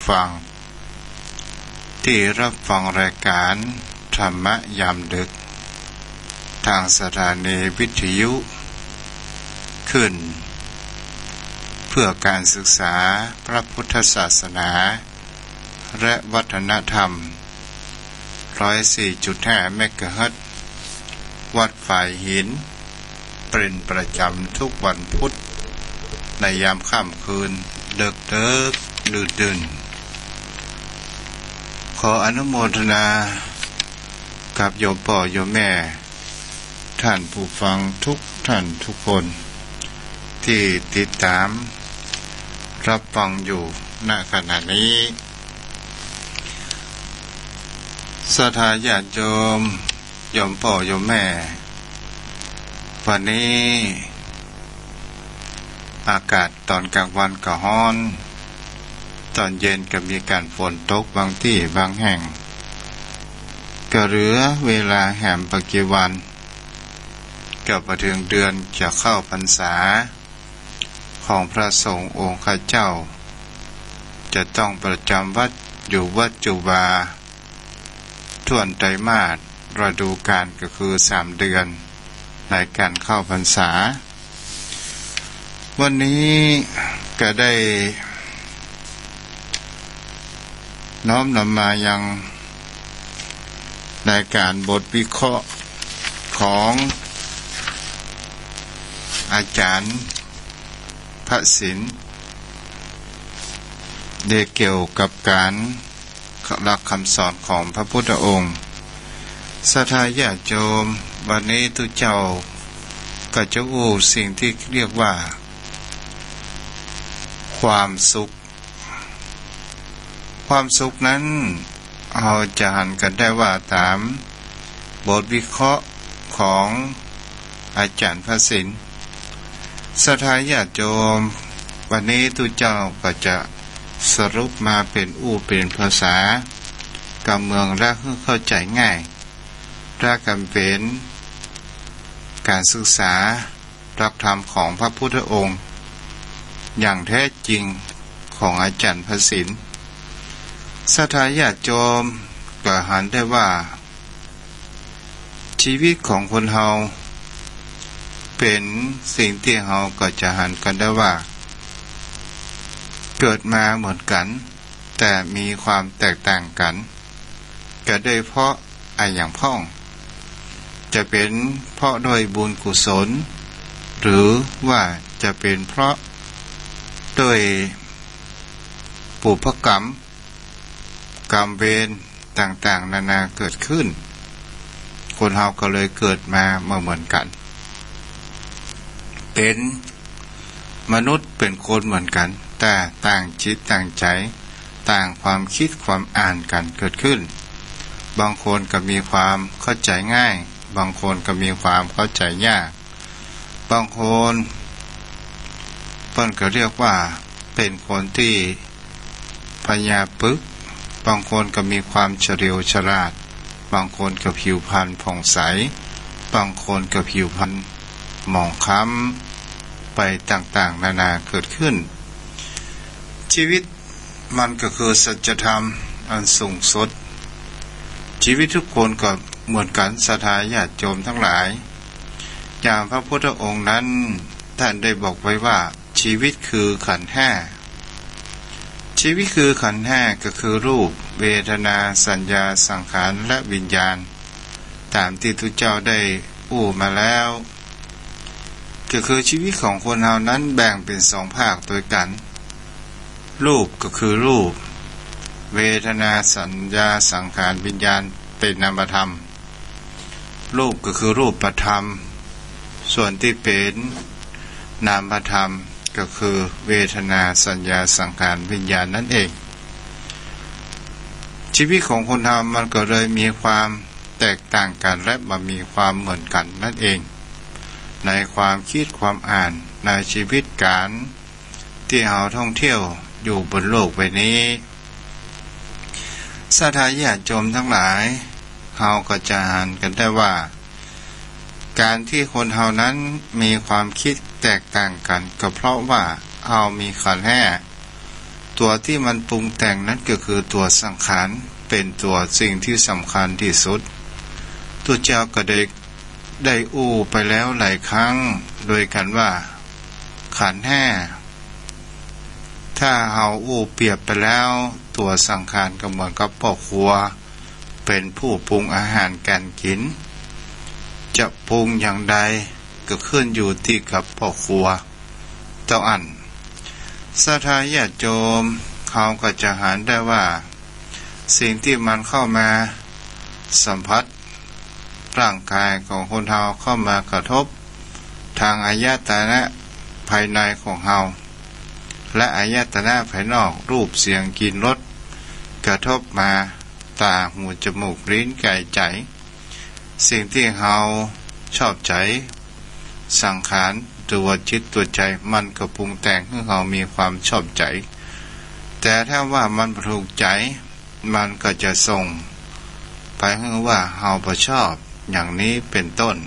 ฟังที่รับฟังรายการธรรมยามดึกทางสถานีวิทยุขึ้นเพื่อการศึกษาพระพุทธศาสนาและวัฒนธรรม 104.5 เมกะเฮิรตซ์วัดฝ่ายหินเป็นประจำทุกวันพุธในยามค่ำคืนเดึกดื่นขออนุโมทนากับโยมพ่อโยมแม่ท่านผู้ฟังทุกท่านทุกคนที่ติดตามรับฟังอยู่ณขณะนี้ศรัทธาญาติโยมโยมพ่อโยมแม่วันนี้อากาศตอนกลางวันก็ร้อนตอนเย็นก็มีการฝนตกบางที่บางแห่งก็เหลือเวลาแหมปัจจุบันก็มาถึงเดือนจะเข้าพรรษาของพระสงฆ์องค์ข้าเจ้าจะต้องประจำวัดอยู่วัดจุฬาท่วนไตรมาสฤดูกาลก็คือ3 เดือนในการเข้าพรรษาวันนี้ก็ได้น้อมนำมายังในการบทวิเคราะห์ของอาจารย์พระศิลป์ได้เกี่ยวกับการหลักคำสอนของพระพุทธองค์ศรัทธาญาติโยมวันนี้ทุกเจ้าก็จะอู้สิ่งที่เรียกว่าความสุขนั้นเราจะหันกันได้ว่าตามบทวิเคราะห์ของอาจารย์พระศิลป์ศรัทธาญาติโยมวันนี้ทุกเจ้าก็จะสรุปมาเป็นภาษากำเมืองและเข้าใจง่ายและกันเป็นการศึกษาหลักธรรมของพระพุทธองค์อย่างแท้จริงของอาจารย์พระศิลป์ศรัทธาญาติโยมก็หันได้ว่าชีวิตของคนเฮาเป็นสิ่งที่เฮาก็จะหันกันได้ว่าเกิดมาเหมือนกันแต่มีความแตกต่างกันก็โดยเพราะอย่างพ้องจะเป็นเพราะด้วยบุญกุศลหรือว่าจะเป็นเพราะด้วยปุพกรรมเวรต่างๆนานาเกิดขึ้นคนเฮาก็เลยเกิดมาเหมือนกันเป็นมนุษย์เป็นคนเหมือนกันแต่ต่างจิตต่างใจต่างความคิดความอ่านกันเกิดขึ้นบางคนก็มีความเข้าใจง่ายบางคนก็มีความเข้าใจยากบางคนเพิ่นก็เรียกว่าเป็นคนที่ปัญญาปึกบางคนก็มีความเฉลียวฉลาดบางคนก็ผิวพรรณผ่องใสบางคนก็ผิวพรรณหมองคล้ำไปต่างๆนานาเกิดขึ้นชีวิตมันก็คือสัจธรรมอันสูงสุดชีวิตทุกคนก็เหมือนกันศรัทธาญาติโยมทั้งหลายอย่างพระพุทธองค์นั้นท่านได้บอกไว้ว่าชีวิตคือขันธ์ห้าชีวิตคือขันธ์ห้าก็คือรูปเวทนาสัญญาสังขารและวิญญาณตามที่ทุกเจ้าได้อู้มาแล้วก็คือชีวิตของคนเรานั้นแบ่งเป็น2 ภาคโดยกันรูปก็คือรูปเวทนาสัญญาสังขารวิญญาณเป็นนามธรรมรูปก็คือรูปธรรมส่วนที่เป็นนามธรรมก็คือเวทนาสัญญาสังขารวิญญาณนั่นเองชีวิตของคนเรามันก็เลยมีความแตกต่างกันและมามีความเหมือนกันนั่นเองในความคิดความอ่านในชีวิตการที่เราท่องเที่ยวอยู่บนโลกใบนี้ศรัทธาญาติโยมทั้งหลายเราก็จะอ่านกันได้ว่าการที่คนเรานั้นมีความคิดแตกต่างกันก็เพราะว่าเรามีขันธ์ห้า ตัวที่มันปรุงแต่งนั้นก็คือตัวสังขารเป็นตัวสิ่งที่สำคัญที่สุดตัวเจ้าก็ได้อู้ไปแล้วหลายครั้งโดยกันว่าขันธ์ห้าถ้าเอาอู้เปรียบไปแล้วตัวสังขารก็เหมือนกับพ่อครัวเป็นผู้ปรุงอาหารการกินจะปรุงอย่างใดก็ขึ้นอยู่ที่กับพ่อครัวเจ้าอันศรัทธาญาติโยมเขาก็จะหาได้ว่าสิ่งที่มันเข้ามาสัมผัสร่างกายของคนเราเข้ามากระทบทางอายตนะภายในของเราและอายตนะภายนอกรูปเสียงกลิ่นรสกระทบมาตาหูจมูกลิ้นกายใจสิ่งที่เราชอบใจสังขารตัวจิตตัวใจมันก็ปรุงแต่งให้เรามีความชอบใจแต่ถ้าว่ามันไม่ถูกใจมันก็จะส่งไปให้ว่าเราบ่ชอบอย่างนี้เป็นต้น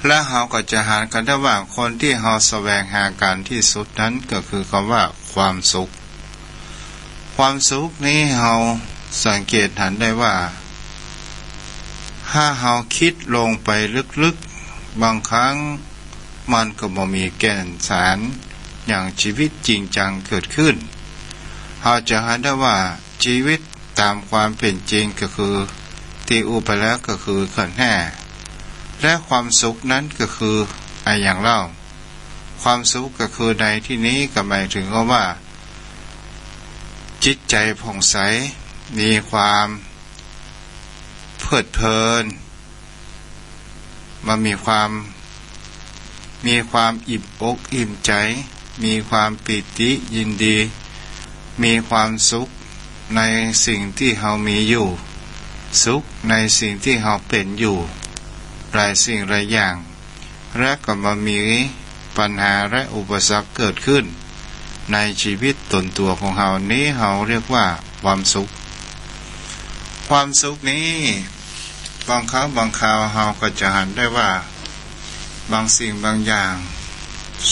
และเราก็จะหากันได้ว่าคนที่เราแสวงหาการที่สุดนั้นก็คือคำว่าความสุขความสุขนี้เราสังเกตเห็นได้ว่าถ้าเราคิดลงไปลึกๆบางครั้งมันก็บ่มีแก่นสารอย่างชีวิตจริงจังเกิดขึ้นเราจะเห็นได้ว่าชีวิตตามความเป็นจริงก็คือที่อู้ไปแล้วก็คือขันธ์ห้าและความสุขนั้นก็คืออย่างเล่าความสุขก็คือในที่นี้ก็หมายถึงว่าจิตใจผ่องใสมีความเพลิดเพลินมันมีความอิ่มอกอิ่มใจมีความปิติยินดีมีความสุขในสิ่งที่เรามีอยู่สุขในสิ่งที่เราเป็นอยู่หลายสิ่งหลายอย่างและก็มามีปัญหาและอุปสรรคเกิดขึ้นในชีวิตตนตัวของเรานี้เราเรียกว่าความสุขความสุขนี้บางครั้งบางคราวเราก็จะเห็นได้ว่าบางสิ่งบางอย่าง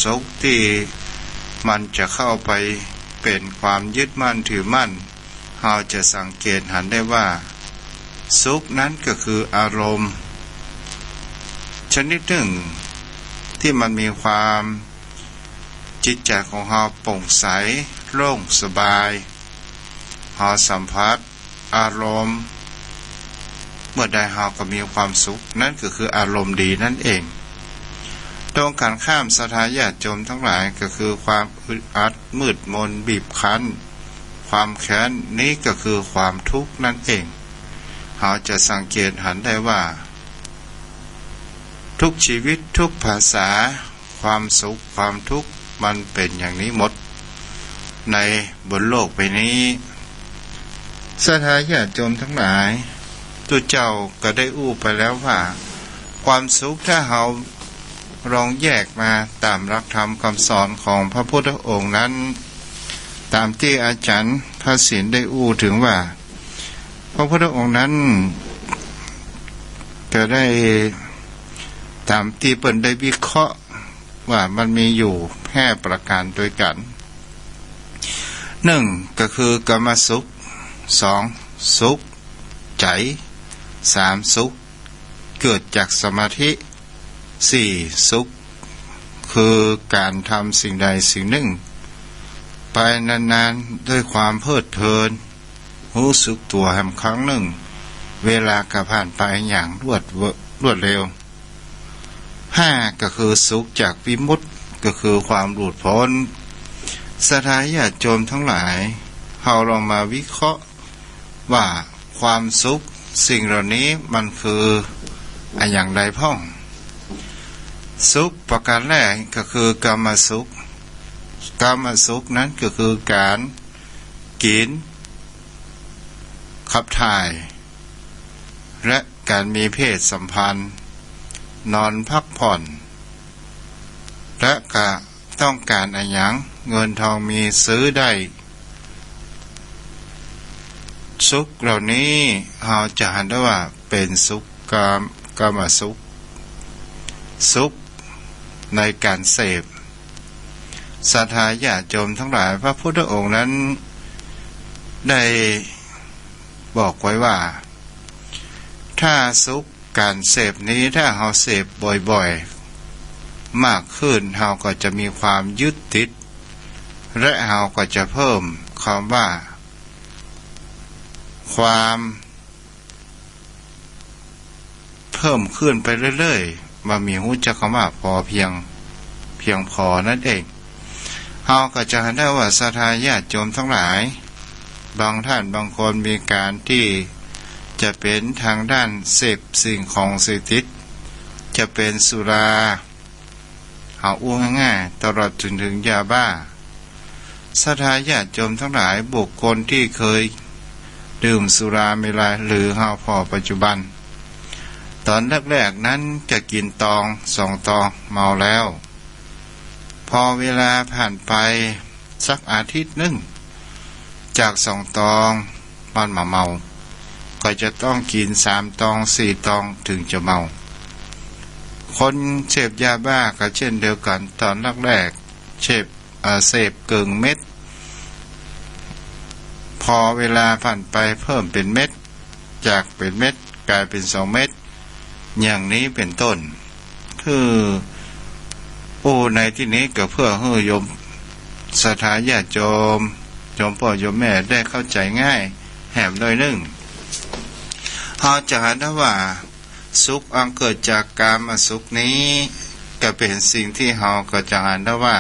สุขที่มันจะเข้าไปเป็นความยึดมั่นถือมั่นเราจะสังเกตเห็นได้ว่าสุขนั้นก็คืออารมณ์ชนิดหนึ่งที่มันมีความจิตใจของเราโปร่งใสโล่งสบายเราสัมผัสอารมณ์เมื่อใดเราก็มีความสุขนั่นก็คืออารมณ์ดีนั่นเองตรงกันข้ามศรัทธาญาติโยมทั้งหลายก็คือความอึดอัดมืดมนบีบคั้นความแค้นนี้ก็คือความทุกข์นั่นเองเราจะสังเกตเห็นได้ว่าทุกชีวิตทุกภาษาความสุขความทุกข์มันเป็นอย่างนี้หมดในบนโลกใบนี้ศรัทธาญาติโยมทั้งหลายตัวเจ้าก็ได้อู้ไปแล้วว่าความสุขถ้าเราลองแยกมาตามหลักธรรมคำสอนของพระพุทธองค์นั้นตามที่อาจารย์พระศิลป์ได้อู้ถึงว่าพระพุทธองค์นั้นก็ได้ตามที่เปิ่นได้วิเคราะห์ว่ามันมีอยู่5ประการด้วยกัน1ก็คือกามสุข2สุขใจ3สุขเกิดจากสมาธิ4สุขคือการทำสิ่งใดสิ่งหนึ่งไปนานๆด้วยความเพลิดเพลินรู้สึกตัวแห่งครั้งหนึ่งเวลาก็ผ่านไปอย่างรวดเร็ว5ก็คือสุขจากวิมุตติก็คือความหลุดพ้นศรัทธาญาติโยมทั้งหลายเราลองมาวิเคราะห์ว่าความสุขสิ่งเหล่านี้มันคืออย่างใดพ้องสุขประการแรกก็คือกามสุขกามสุขนั้นก็คือการกินขับถ่ายและการมีเพศสัมพันธ์นอนพักผ่อนและก็ต้องการเงินทองมีซื้อได้สุขเหล่านี้เราจะเห็นได้ว่าเป็นสุขกามสุขในการเสพ ศรัทธาญาติโยมทั้งหลายพระพุทธองค์นั้นได้บอกไว้ว่าถ้าสุขการเสพนี้ถ้าเราเสพบ่อยๆมากขึ้นเราก็จะมีความยึดติดและเราก็จะเพิ่มคำว่าความเพิ่มขึ้นไปเรื่อยๆมามีหูจักคำว่าพอเพียงพอนั่นเองเราก็จะเห็นได้ว่าศรัทธาญาติโยมทั้งหลายบางท่านบางคนมีการที่จะเป็นทางด้านเสพสิ่งของเสพติดจะเป็นสุราเอาอ้วงง่ายๆตลอดจนถึงยาบ้าศรัทธาญาติโยมทั้งหลายบุคคลที่เคยดื่มสุราเมลัยหรือเฮาพอปัจจุบันตอนแรกๆนั้นจะกินตอง2 ตองเมาแล้วพอเวลาผ่านไปสักอาทิตย์นึงจาก2 ตองมันมาเมาก็จะต้องกิน3 ตอง4 ตองถึงจะเมาคนเสพยาบ้าก็เช่นเดียวกันตอนแรกๆเสพเกินเม็ดพอเวลาผ่านไปเพิ่มเป็นเม็ดจากเป็นเม็ดกลายเป็น2 เม็ดอย่างนี้เป็นต้นคือในที่นี้ก็เพื่อให้โยมศรัทธาญาติโยมพ่อโยมแม่ได้เข้าใจง่ายแหมหน่อยนึงเราจะเห็นได้ว่าสุขอันเกิดจากกามสุขนี้ก็เป็นสิ่งที่เราก็จะเห็นได้ว่า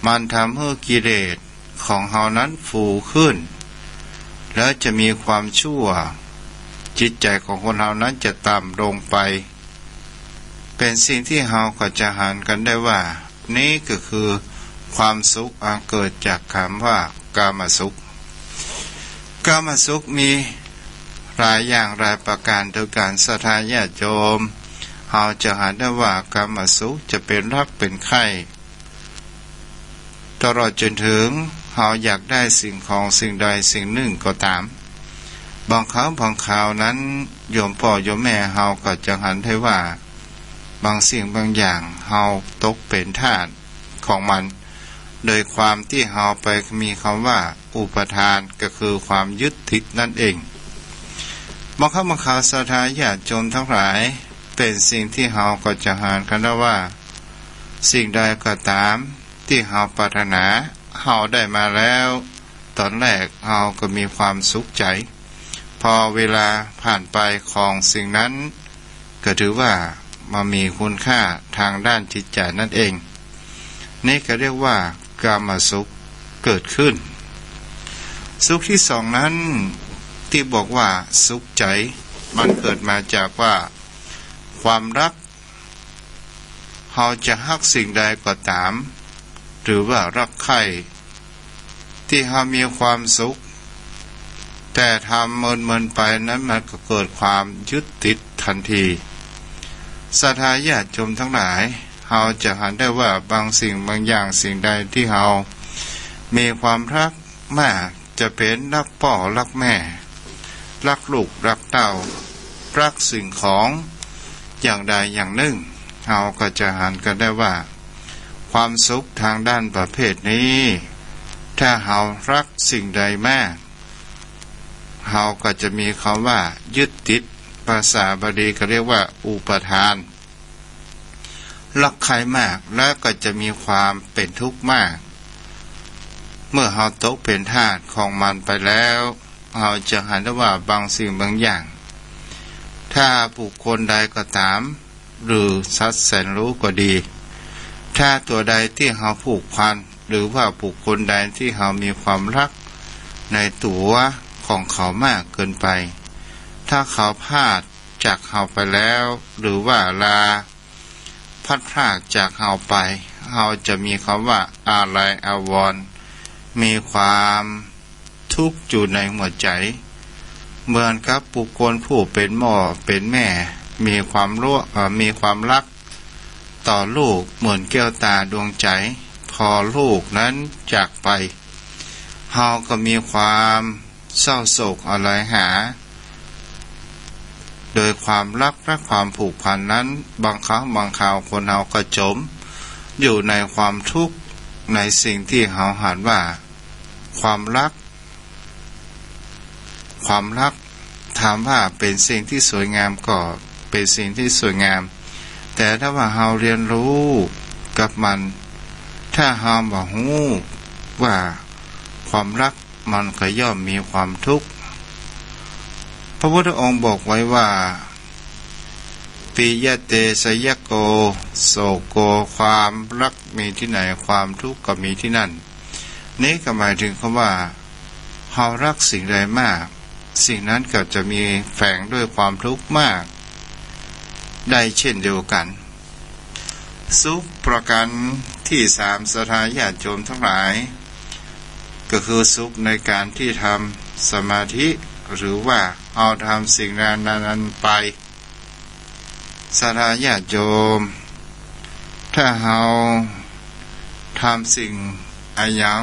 มันทำให้กิเลสของเรานั้นฟูขึ้นแล้วจะมีความชั่วจิตใจของคนเรานั้นจะต่ำลงไปเป็นสิ่งที่เราก็จะเห็นกันได้ว่านี่ก็คือความสุขอันเกิดจากคำว่ากามสุขมีหลายอย่างหลายประการโดยการศรัทธาญาติโยมเราจะเห็นได้ว่ากามสุขจะเป็นรักเป็นไข้ตลอดจนถึงเราอยากได้สิ่งของสิ่งใดสิ่งหนึ่งก็ตามบางครั้งบางคราวนั้นโยมพ่อโยมแม่เราก็จะเห็นได้ว่าบางสิ่งบางอย่างเราตกเป็นทาสของมันโดยความที่เราไปมีคำว่าอุปทานก็คือความยึดติดนั่นเองบางครั้งบางคราวศรัทธาญาติโยมทั้งหลายเป็นสิ่งที่เราก็จะเห็นกันได้ว่าสิ่งใดก็ตามที่เราปรารถนาเราได้มาแล้วตอนแรกเราก็มีความสุขใจพอเวลาผ่านไปของสิ่งนั้นก็ถือว่ามามีคุณค่าทางด้านจิตใจนั่นเองนี่ก็เรียกว่ากามสุขเกิดขึ้นสุขที่2นั้นที่บอกว่าสุขใจมันเกิดมาจากว่าความรักเราจะรักสิ่งใดก็ตามหรือว่ารักใครที่เรามีความสุขแต่ทำเมินไปนั้นมันก็เกิดความยึดติดทันทีศรัทธาญาติโยมทั้งหลายเราจะเห็นได้ว่าบางสิ่งบางอย่างสิ่งใดที่เรามีความรักมากจะเป็นรักพ่อรักแม่รักลูกรักเต้ารักสิ่งของอย่างใดอย่างหนึ่งเราก็จะเห็นกันได้ว่าความสุขทางด้านประเภทนี้ถ้าเรารักสิ่งใดมากเราก็จะมีคำว่ายึดติดภาษาบาลีก็เรียกว่าอุปทานรักใครมากแล้วก็จะมีความเป็นทุกข์มากเมื่อเราตกเป็นทาสของมันไปแล้วเราจะเห็นได้ว่าบางสิ่งบางอย่างถ้าบุคคลใดก็ตามหรือสัตว์แสนรู้ก็ดีถ้าตัวใดที่เราผูกพันหรือว่าบุคคลใดที่เรามีความรักในตัวของเขามากเกินไปถ้าเขาพลาดจากเราไปแล้วหรือว่าลาพัดพรากจากเราไปเราจะมีคำว่าอาลัยอาวรณ์มีความทุกข์อยู่ในหัวใจเหมือนกับบุคคลผู้เป็นหมอเป็นแม่มีความรักต่อลูกเหมือนแก้วตาดวงใจพอลูกนั้นจากไปเราก็มีความเศร้าโศกอะไรหาโดยความรักและความผูกพันนั้นบางครั้งบางคราวคนเราก็จมอยู่ในความทุกข์ ในสิ่งที่เฮาหันว่าความรักถามว่าเป็นสิ่งที่สวยงามก็เป็นสิ่งที่สวยงามแต่ถ้าว่าเฮาเรียนรู้กับมันถ้าเฮาบ่ฮู้ว่าความรักมันก็ย่อมมีความทุกข์พระพุทธองค์บอกไว้ว่าปิยเตสยโกโสโกความรักมีที่ไหนความทุกข์ก็มีที่นั่นนี้ก็หมายถึงคำว่าเฮารักสิ่งใดมากสิ่งนั้นก็จะมีแฝงด้วยความทุกข์มากได้เช่นเดียวกันสุขประการที่สามศรัทธาญาติโยมทั้งหลายก็คือสุขในการที่ทำสมาธิหรือว่าเอาทำสิ่งนั้นไปศรัทธาญาติโยมถ้าเราทำสิ่งอะไรอย่าง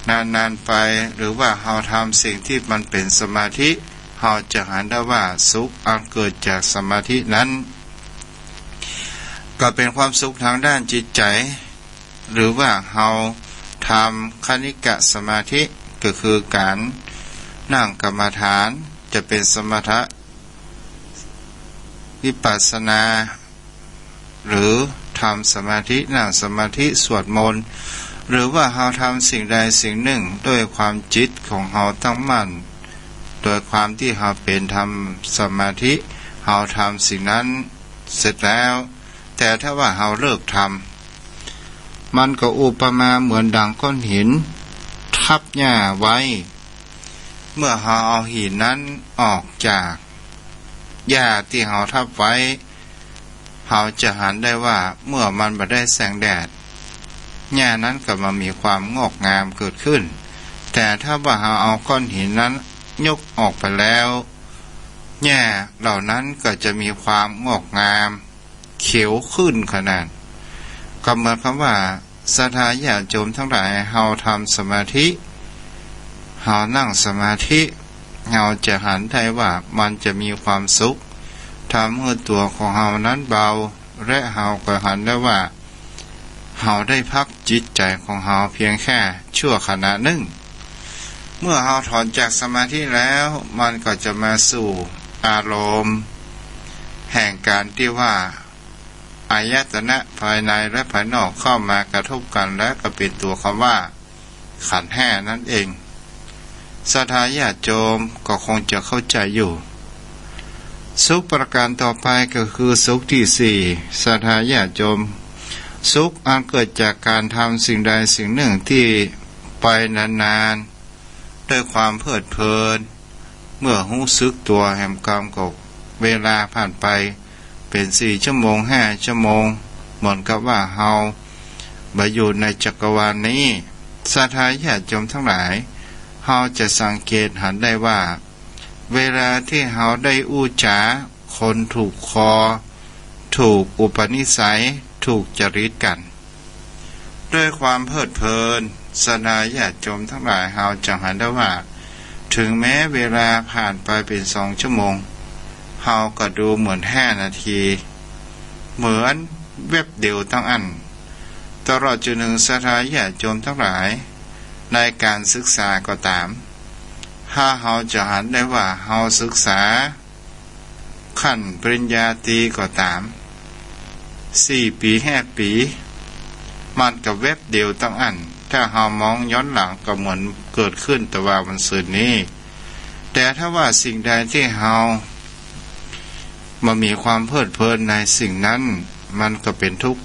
นานๆไปหรือว่าเราทำสิ่งที่มันเป็นสมาธิเราจะเห็นได้ว่าสุขอันเกิดจากสมาธินั้นก็เป็นความสุขทางด้านจิตใจหรือว่าเราทำคณิกะสมาธิก็คือการนั่งกรรมฐานจะเป็นสมถะวิปัสสนาหรือทำสมาธินั่งสมาธิสวดมนต์หรือว่าเราทำสิ่งใดสิ่งหนึ่งด้วยความจิตของเราตั้งมั่นโดยความที่เราเป็นทำสมาธิเราทำสิ่งนั้นเสร็จแล้วแต่ถ้าว่าเราเลิกทำมันก็อุปมาเหมือนดังก้อนหินทับหญ้าไว้เมื่อเราเอาหินนั้นออกจากหญ้าที่เราทับไว้เราจะเห็นได้ว่าเมื่อมันบ่ได้แสงแดดหญ้านั้นก็มามีความงอกงามเกิดขึ้นแต่ถ้าว่าเราเอาก้อนหินนั้นยกออกไปแล้วหญ้าเหล่านั้นก็จะมีความงอกงามเขียวขึ้นขนาดก็เหมือนคำว่าศรัทธาญาติโยมทั้งหลายเราทำสมาธิเรานั่งสมาธิเราจะเห็นได้ว่ามันจะมีความสุขทำให้ตัวของเรานั้นเบาและเราก็เห็นได้ว่าเราได้พักจิตใจของเราเพียงแค่ชั่วขณะหนึ่งเมื่อเราถอนจากสมาธิแล้วมันก็จะมาสู่อารมณ์แห่งการที่ว่าอายตนะภายในและภายนอกเข้ามากระทบกันและก็เป็นตัวคำว่าขันธ์ห้านั่นเองศรัทธาญาติโยมก็คงจะเข้าใจอยู่สุขประการต่อไปก็คือสุขที่สี่ศรัทธาญาติโยมสุขอันเกิดจากการทำสิ่งใดสิ่งหนึ่งที่ไปนานๆด้วยความเพลิดเพลินเมื่อรู้สึกตัวแห่งกรรมกบเวลาผ่านไปเป็น4 ชั่วโมง5 ชั่วโมงเหมือนกับว่าเฮามาอยู่ในจักรวาลนี้ศรัทธาญาติโยมทั้งหลายเฮาจะสังเกตเห็นได้ว่าเวลาที่เฮาได้อู้จาคนถูกคอถูกอุปนิสัยถูกจริตกันด้วยความเพลิดเพลินศรัทธาญาติโยมทั้งหลายเฮาจะเห็นได้ว่าถึงแม้เวลาผ่านไปเป็น2 ชั่วโมงเฮาก็ดูเหมือน5 นาทีเหมือนเว็บเดียวทั้งอันตลอดจนถึงศรัทธาญาติโยมทั้งหลายในการศึกษาก็ตามถ้าเฮาจะเห็นได้ว่าเฮาศึกษาขั้นปริญญาตรีก็ตาม4 ปี5 ปีมันกับเว็บเดียวทั้งอันถ้าเฮามองย้อนหลังก็เหมือนเกิดขึ้นแต่ว่าวันศุกร์นี้แต่ถ้าว่าสิ่งใดที่เฮามามีความเพลิดเพลินในสิ่งนั้นมันก็เป็นทุกข์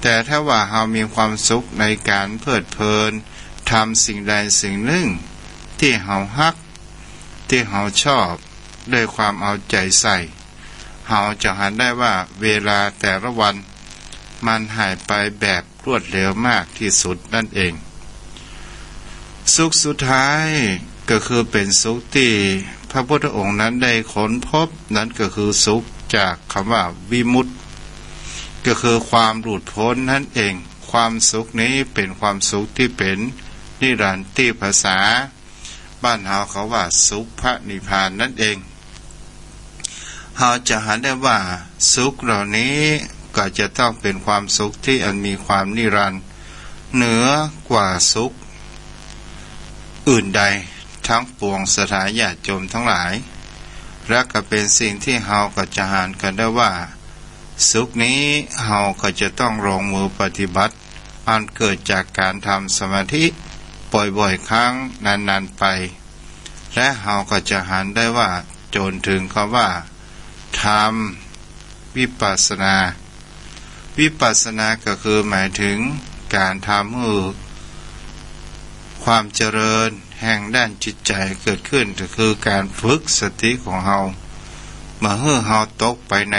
แต่ถ้าว่าเฮามีความสุขในการเพลิดเพลินทำสิ่งใดสิ่งหนึ่งที่เฮาฮักที่เฮาชอบด้วยความเอาใจใส่เฮาจะเห็นได้ว่าเวลาแต่ละวันมันหายไปแบบรวดเร็วมากที่สุดนั่นเองสุขสุดท้ายก็คือเป็นสุขที่พระพุทธองค์นั้นได้ค้นพบนั้นก็คือสุขจากคำว่าวิมุตติก็คือความหลุดพ้นนั่นเองความสุขนี้เป็นความสุขที่เป็นนิรันดร์ที่ภาษาบ้านเฮาเขาว่าสุขพระนิพพานนั่นเองเฮาจะเห็นได้ว่าสุขเหล่านี้ก็จะต้องเป็นความสุขที่อันมีความนิรันดร์ เหนือกว่าสุขอื่นใดทั้งปวงสถาญาติโยมทั้งหลายและก็เป็นสิ่งที่เฮาก็จะหารกันได้ว่าสุขนี้เฮาก็จะต้องลงมือปฏิบัติอันเกิดจากการทำสมาธิบ่อยๆครั้งนานๆไปและเฮาก็จะหารได้ว่าจนถึงคำว่าทำวิปัสสนาวิปัสสนาก็คือหมายถึงการทำให้ความเจริญแห่งด้านจิตใจเกิดขึ้นก็คือการฝึกสติของเฮาเมื่อเฮาตกไปใน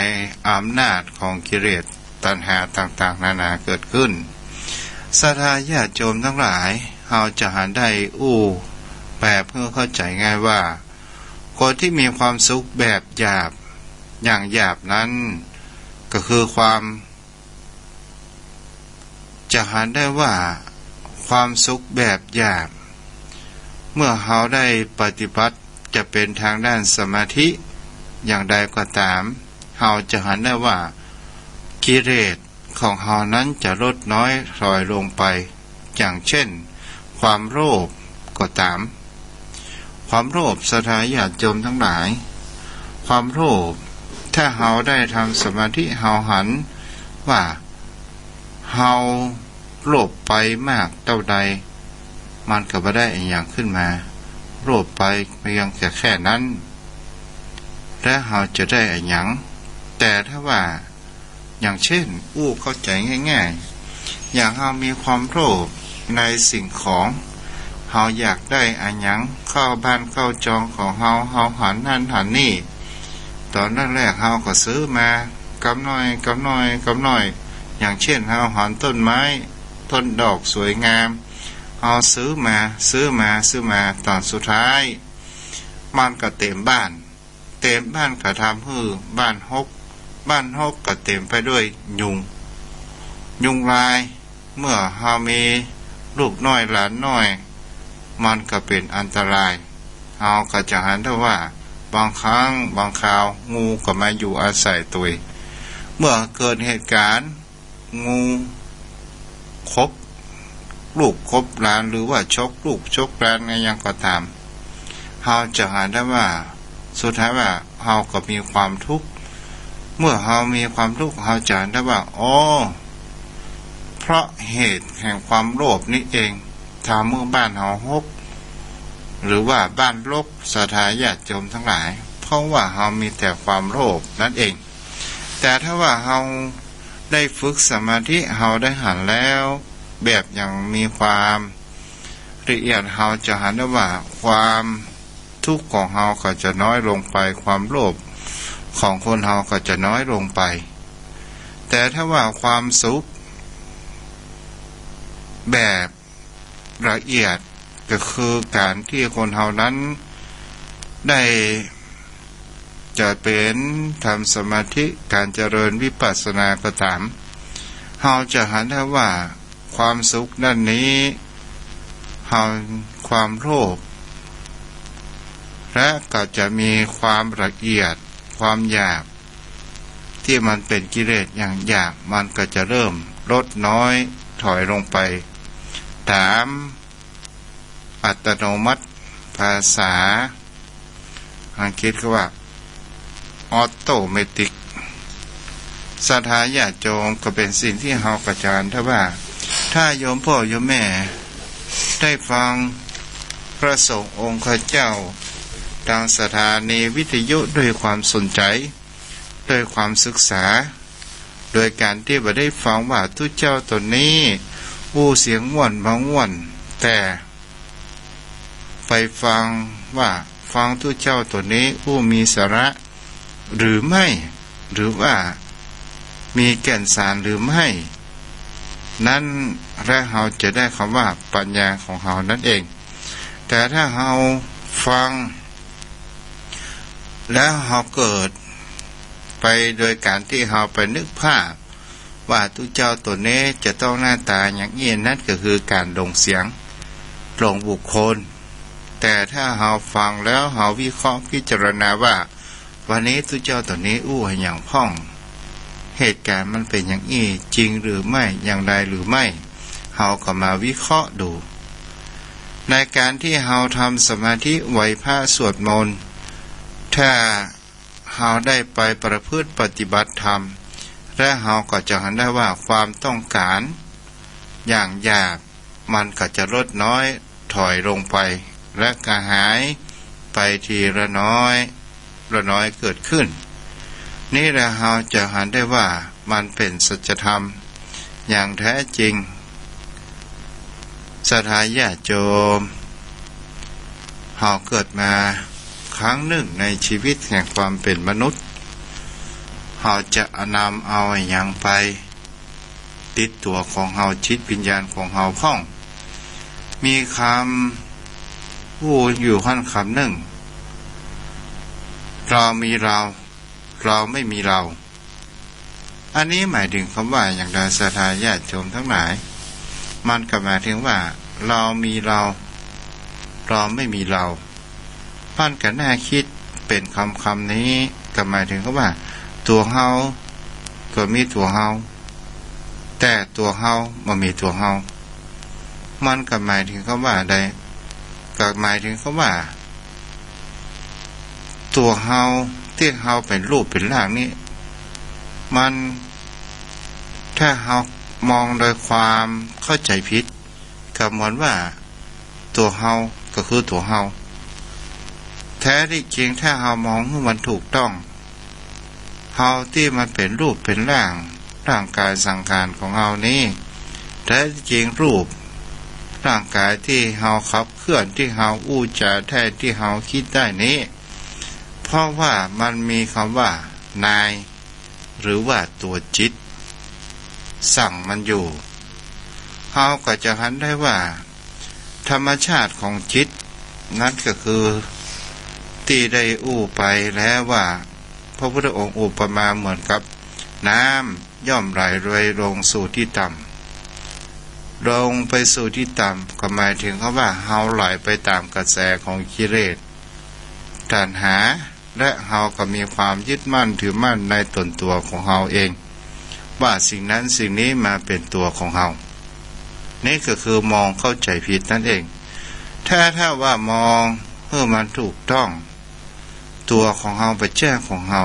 อำนาจของกิเลสตัณหาต่างๆนานาเกิดขึ้นศรัทธาญาติโยมทั้งหลายเฮาจะหาได้แบบเพื่อเข้าใจง่ายว่าคนที่มีความสุขแบบหยาบอย่างหยาบนั้นก็คือความจะหาได้ว่าความสุขแบบหยาบเมื่อเฮาได้ปฏิบัติจะเป็นทางด้านสมาธิอย่างใดก็ตามเฮาจะเห็นได้ว่ากิเลสของเฮานั้นจะลดน้อยถอยลงไปอย่างเช่นความโลภก็ตามความโลภศรัทธาญาติโยมทั้งหลายความโลภถ้าเฮาได้ทำสมาธิเฮาหันว่าเฮาโลภไปมากเท่าใดมันก็บ่ได้อย่างขึ้นมาโลภไปเพียงแค่นั้นและเฮาจะได้อย่างแต่ถ้าว่าอย่างเช่นเข้าใจง่ายๆอย่างเฮามีความโลภในสิ่งของเฮาอยากได้อันหยังเข้าบ้านเข้าจองของเฮาหันนั่นหันนี่ตอนแรกเฮาก็ซื้อมากำน้อยอย่างเช่นเฮาหันต้นไม้ต้นดอกสวยงามเฮาซื้อมาตอนสุดท้ายมันก็เต็มบ้านก็ทำให้บ้านหกก็เต็มไปด้วยยุงลายเมื่อเฮามีลูกน้อยหลานน้อยมันก็เป็นอันตรายเฮาก็จะเห็นได้ว่าบางครั้งบางคราวงูก็มาอยู่อาศัยตัวเมื่อเกิดเหตุการณ์งูคบลูกคบหลานหรือว่าชกลูกชกหลานอะไรยังก็ตามเฮาจะเห็นได้ว่าสุดท้ายว่าเฮาก็มีความทุกข์เมื่อเฮามีความทุกข์เฮาจะเห็นได้ว่าเพราะเหตุแห่งความโลภนี้เองทำเมื่อบ้านเฮาหกหรือว่าบ้านลบศรัทธาญาติโยมทั้งหลายเพราะว่าเฮามีแต่ความโลภนั่นเองแต่ถ้าว่าเฮาได้ฝึกสมาธิเฮาได้หันแล้วแบบอย่างมีความละเอียดเฮาจะหันได้ว่าความทุกข์ของเฮาก็จะน้อยลงไปความโลภของคนเฮาก็จะน้อยลงไปแต่ถ้าว่าความสุขแบบละเอียดก็คือการที่คนเฮานั้นได้จะเป็นทำสมาธิการเจริญวิปัสสนาก็ตามเฮาจะหันได้ว่าความสุขด้านนี้เฮาความโลภและก็จะมีความละเอียดความหยาบที่มันเป็นกิเลสอย่างหยาบมันก็จะเริ่มลดน้อยถอยลงไปตามอัตโนมัติภาษาอังกฤษก็ว่าออโตเมติกศรัทธาญาติโยมก็เป็นสิ่งที่เฮากระจายถ้าโยมพ่อโยมแม่ได้ฟังพระสงฆ์องค์เจ้าทางสถานีวิทยุด้วยความสนใจด้วยความศึกษาโดยการที่บ่ได้ฟังว่าทุกเจ้าตนนี้เสียงม่วนบางม่วนแต่ไปฟังว่าฟังทุกเจ้าตนนี้มีสาระหรือไม่หรือว่ามีแก่นสารหรือไม่นั้นและเราจะได้คำว่าปัญญาของเรานั่นเองแต่ถ้าเราฟังแล้วเราเกิดไปโดยการที่เราไปนึกภาพว่าทุกเจ้าตัวนี้จะต้องหน้าตาอย่างนี้นั่นก็คือการลงเสียงลงบุคคลแต่ถ้าเราฟังแล้วเราวิเคราะห์พิจารณาว่าวันนี้ทุกเจ้าตัวนี้อย่างพ่องเหตุการณ์มันเป็นอย่างนี้จริงหรือไม่อย่างใดหรือไม่ เฮาก็มาวิเคราะห์ดูในการที่เฮาทำสมาธิไหวพระสวดมนต์ถ้าเฮาได้ไปประพฤติปฏิบัติธรรมและเฮาก็จะเห็นได้ว่าความต้องการอย่างหยาบมันก็จะลดน้อยถอยลงไปและกระหายไปทีละน้อยเกิดขึ้นนี่แหละเฮาจะเห็นได้ว่ามันเป็นสัจธรรมอย่างแท้จริงศรัทธาญาติโยมเฮาเกิดมาครั้งหนึ่งในชีวิตแห่งความเป็นมนุษย์เฮาจะนำเอาอย่างไปติดตัวของเฮาจิตวิญญาณของเฮาพ้องมีคำพูดอยู่ขั้นคำหนึ่งเรามีเราไม่มีเราอันนี้หมายถึงคำว่าอย่างใดศรัทธาญาติโยมทั้งหลายมันก็หมายถึงว่าเรามีเราไม่มีเราปั้นกันน่าคิดเป็นคำนี้ก็หมายถึงว่าตัวเฮาก็มีตัวเฮาแต่ตัวเฮาบ่มีตัวเฮามันก็หมายถึงคำว่าใดก็หมายถึงคำว่าตัวเฮาที่เฮาเป็นรูปเป็นร่างนี้มันถ้าเฮามองโดยความเข้าใจผิดก็เหมือนว่าตัวเฮาก็คือตัวเฮาแท้ที่จริงถ้าเฮามองให้มันถูกต้องเฮาที่มันเป็นรูปเป็นร่างกายสังขารของเฮานี้แท้ที่จริงรูปร่างกายที่เฮาขับเคลื่อนที่เฮาอู้จาแท้ที่เฮาคิดได้นี้เพราะว่ามันมีคำว่านายหรือว่าตัวจิตสั่งมันอยู่เฮาก็จะหันได้ว่าธรรมชาติของจิตนั้นก็คือที่ได้อู้ไปแล้วว่าพระพุทธองค์อุปมาเหมือนกับน้ำย่อมไหลลงสู่ที่ต่ำลงไปสู่ที่ต่ำก็หมายถึงคำว่าเฮาไหลไปตามกระแสของกิเลสตัณหาและเฮาก็มีความยึดมั่นถือมั่นในตนตัวของเฮาเองว่าสิ่งนั้นสิ่งนี้มาเป็นตัวของเฮานี่ก็คือมองเข้าใจผิดนั่นเองถ้าว่ามองเพื่อมันถูกต้องตัวของเฮาปัจจัยของเฮา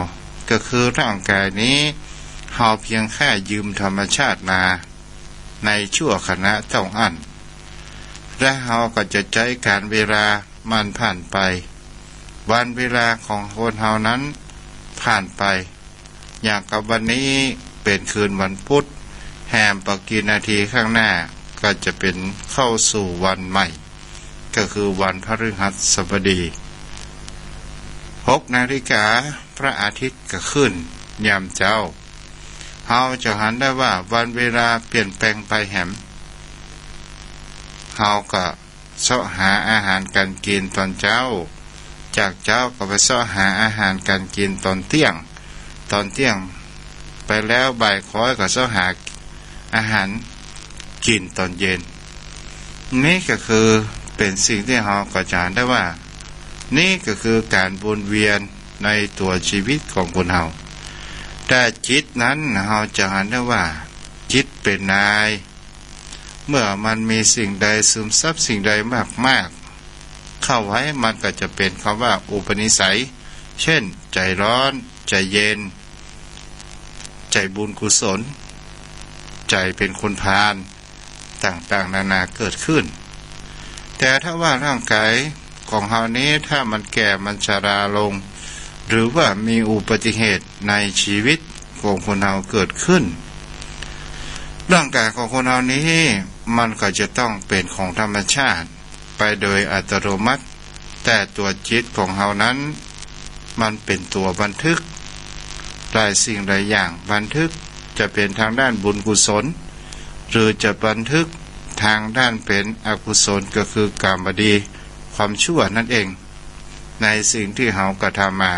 ก็คือร่างกายนี้เฮาเพียงแค่ยืมธรรมชาติมาในชั่วขณะต้องอันและเฮาก็จะใจการเวลามันผ่านไปวันเวลาของคนเฮานั้นผ่านไปอย่างกับวันนี้เป็นคืนวันพุธแหมปกี่นาทีข้างหน้าก็จะเป็นเข้าสู่วันใหม่ก็คือวันพฤหัสบดี6 นาฬิกาพระอาทิตย์ก็ขึ้นยามเจ้าเฮาจะหันได้ว่าวันเวลาเปลี่ยนแปลงไปแหมเฮาก็เสาะหาอาหารการกินตอนเจ้าจากเจ้าก็ไปเสาะหาอาหารการกินตอนเที่ยงไปแล้วบ่ายค่อยก็เสาะหาอาหารกินตอนเย็นนี่ก็คือเป็นสิ่งที่เฮาก็จะเห็นได้ว่านี่ก็คือการวนเวียนในตัวชีวิตของคนเฮาแต่จิตนั้นเฮาจะเห็นได้ว่าจิตเป็นนายเมื่อมันมีสิ่งใดซึมซับสิ่งใดมากเข้าไว้มันก็จะเป็นคำว่าอุปนิสัยเช่นใจร้อนใจเย็นใจบุญกุศลใจเป็นคนพาลต่างๆนานาเกิดขึ้นแต่ถ้าว่าร่างกายของเฮานี้ถ้ามันแก่มันชราลงหรือว่ามีอุบัติเหตุในชีวิตของคนเฮาเกิดขึ้นร่างกายของคนเฮานี้มันก็จะต้องเป็นของธรรมชาติไปโดยอัตโนมัติแต่ตัวจิตของเฮานั้นมันเป็นตัวบันทึกหลายสิ่งหลายอย่างบันทึกจะเป็นทางด้านบุญกุศลหรือจะบันทึกทางด้านเป็นอกุศลก็คือกรรมดีความชั่วนั่นเองในสิ่งที่เฮากระทำมา